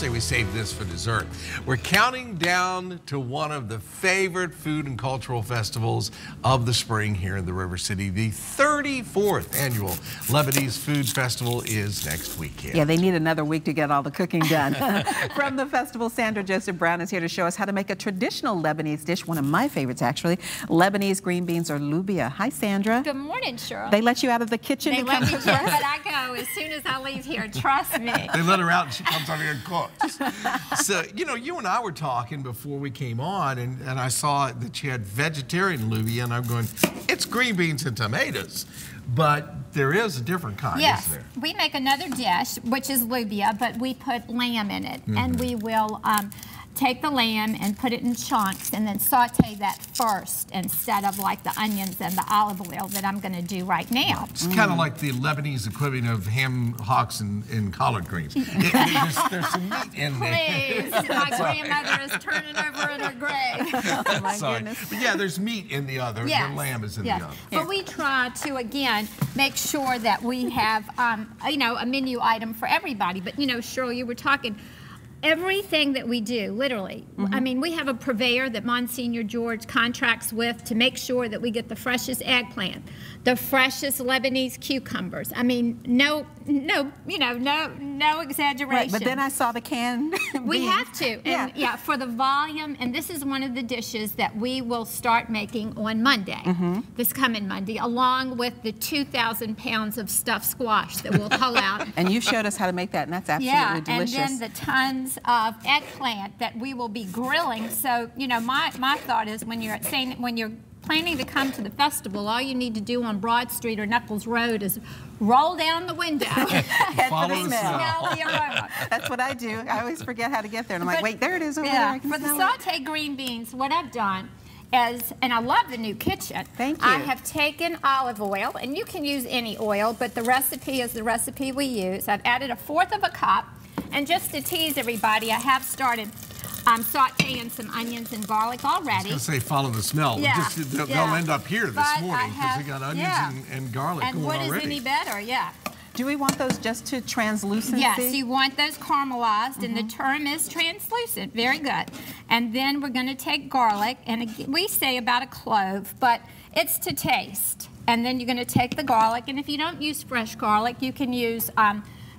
say we save this for dessert. We're counting down to one of the favorite food and cultural festivals of the spring here in the River City. The 34th annual Lebanese Food Festival is next weekend. Yeah, they need another week to get all the cooking done. From the festival, Sandra Joseph Brown is here to show us how to make a traditional Lebanese dish, one of my favorites actually, Lebanese green beans or lubia. Hi, Sandra. Good morning, Cheryl. They let you out of the kitchen to come to but I go as soon as I leave here, trust me. They let her out and she comes over here and cooks. So, you know, you and I were talking before we came on, and I saw that you had vegetarian lubia, and I'm going, it's green beans and tomatoes. But there is a different kind, yes, isn't there? We make another dish, which is lubia, but we put lamb in it. And we will take the lamb and put it in chunks and then saute that first instead of like the onions and the olive oil that I'm going to do right now. It's kind of like the Lebanese equivalent of ham hocks and collard greens. There's some meat in there. Please, my grandmother is turning over in her grave. Oh my goodness. But yeah, there's meat in the other. Yes. The lamb is in the other. But we try to, again, make sure that we have, you know, a menu item for everybody. But, you know, Cheryl, you were talking, everything that we do, literally. I mean, we have a purveyor that Monsignor George contracts with to make sure that we get the freshest eggplant, the freshest Lebanese cucumbers. I mean, no exaggeration. Right, but then I saw the canned We have to, and yeah, for the volume, and this is one of the dishes that we will start making on Monday, this coming Monday, along with the 2,000 pounds of stuffed squash that we'll pull out. And you showed us how to make that, and that's absolutely delicious. And then the tons of eggplant that we will be grilling. So, you know, my thought is when you're planning to come to the festival, all you need to do on Broad Street or Knuckles Road is roll down the window. Follow the smell. Smell the aroma. That's what I do. I always forget how to get there, and I'm like, wait, there it is over there. I can For the smell it. sauteed green beans, what I've done is, and I love the new kitchen. Thank you. I have taken olive oil, and you can use any oil, but the recipe is the recipe we use. I've added 1/4 of a cup, and just to tease everybody, I have started sauteing some onions and garlic already. I was going to say follow the smell. Yeah. They'll end up here this morning because we got onions and garlic and going what already. is any better? Yeah. Do we want those just to translucency? Yes, you want those caramelized, and the term is translucent. Very good. And then we're going to take garlic, and again, we say about a clove, but it's to taste. And then you're going to take the garlic, and if you don't use fresh garlic, you can use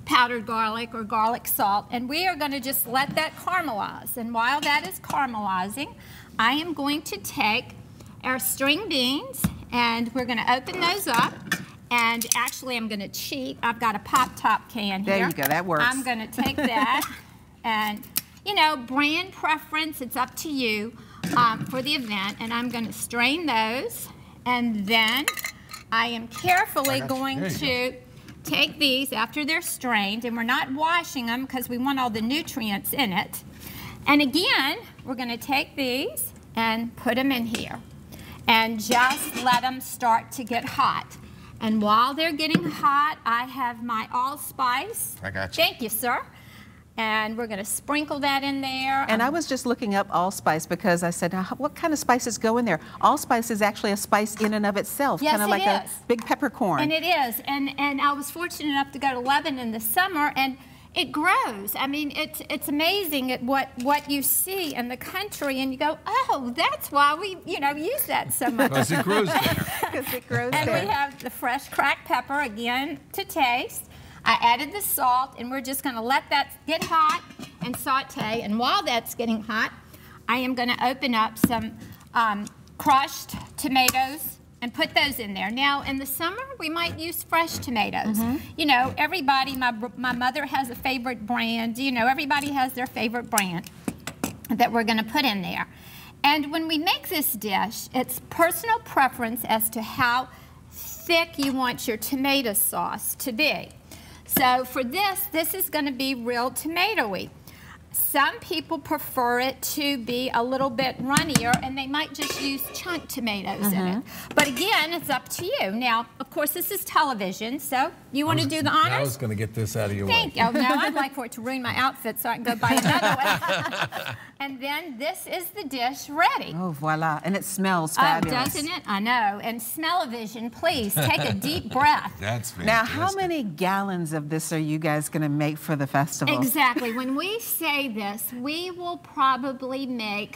powdered garlic or garlic salt, and we are going to just let that caramelize. And while that is caramelizing, I am going to take our string beans, and we're going to open those up. And actually, I'm going to cheat. I've got a pop-top can here. There you go. That works. I'm going to take that, and, you know, brand preference, it's up to you for the event. And I'm going to strain those, and then I am carefully going to take these after they're strained, and we're not washing them because we want all the nutrients in it. And again, we're going to take these and put them in here and just let them start to get hot. And while they're getting hot, I have my allspice. I got you. Thank you, sir. And we're going to sprinkle that in there. And I was just looking up allspice because I said, now, what kind of spices go in there? Allspice is actually a spice in and of itself, Yes, kind of like a big peppercorn. And it is. And I was fortunate enough to go to Lebanon this summer, and it grows. I mean, it's amazing at what you see in the country, and you go, oh, that's why we, you know, use that so much. Because it grows there. Because it grows And there. we have the fresh cracked pepper, again, to taste. I added the salt, and we're just going to let that get hot and saute. And while that's getting hot, I am going to open up some crushed tomatoes and put those in there. Now, in the summer, we might use fresh tomatoes. You know, everybody, my mother has a favorite brand. You know, everybody has their favorite brand that we're going to put in there. And when we make this dish, it's personal preference as to how thick you want your tomato sauce to be. So for this is going to be real tomatoey. some people prefer it to be a little bit runnier, and they might just use chunk tomatoes in it. But again, it's up to you. Now, of course, this is television, so you want to do the honors? I was going to get this out of your way. Thank you. Now, I'd like for it to ruin my outfit so I can go buy another one. And then this is the dish ready. Oh, voila. And it smells fabulous. Oh, doesn't it? I know. And smell-o-vision, please, take a deep breath. That's fantastic. Now, how many gallons of this are you guys going to make for the festival? Exactly. When we say this, we will probably make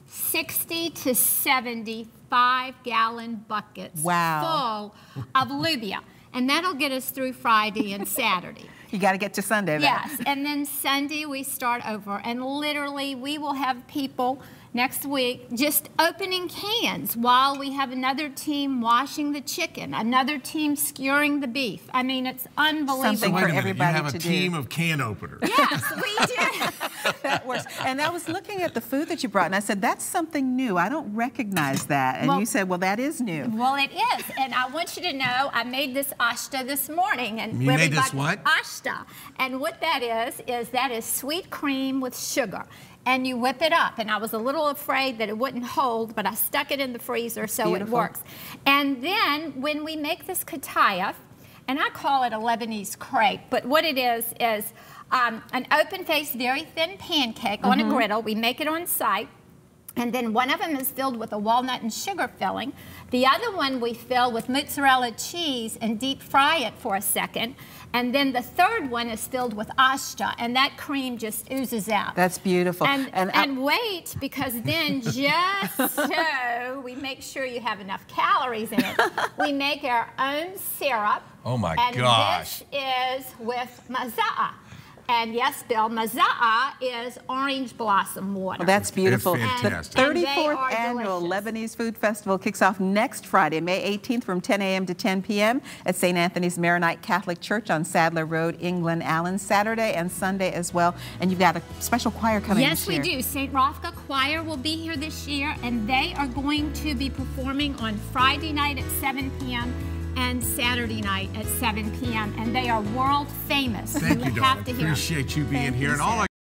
60 to 75-gallon buckets Wow. full of lubia. And that'll get us through Friday and Saturday. You got to get to Sunday, then. Yes, and then Sunday we start over, and literally we will have people next week just opening cans while we have another team washing the chicken, another team skewering the beef. I mean, it's unbelievable. Something Wait a for minute, everybody you have to a do. team of can openers. Yes, we do. That works. And I was looking at the food that you brought, and I said, that's something new. I don't recognize that. And Well, you said, well, that is new. Well, it is, and I want you to know I made this ashta this morning. And You made this what? Ashta. And what that is that is sweet cream with sugar. And you whip it up. And I was a little afraid that it wouldn't hold, but I stuck it in the freezer so Beautiful. it works. And then when we make this katayef, and I call it a Lebanese crepe, but what it is an open-faced, very thin pancake on a griddle. We make it on site. And then one of them is filled with a walnut and sugar filling. The other one we fill with mozzarella cheese and deep fry it for a second. And then the third one is filled with ashta, and that cream just oozes out. That's beautiful. And wait, because then just so we make sure you have enough calories in it, we make our own syrup. Oh my and gosh. this is with maza'a. And yes, Bill, maza'a is orange blossom water. Well, that's beautiful. It's fantastic. The And they 34th are Annual delicious. Lebanese Food Festival kicks off next Friday, May 18th from 10 a.m. to 10 p.m. at St. Anthony's Maronite Catholic Church on Sadler Road, England, Allen, Saturday and Sunday as well. And you've got a special choir coming Yes, this year. we do. St. Rafka Choir will be here this year, and they are going to be performing on Friday night at 7 p.m. and Saturday night at 7 p.m. And they are world famous. Thank you, have darling. to hear 'em. Appreciate you being Thank here. you, And all Sarah.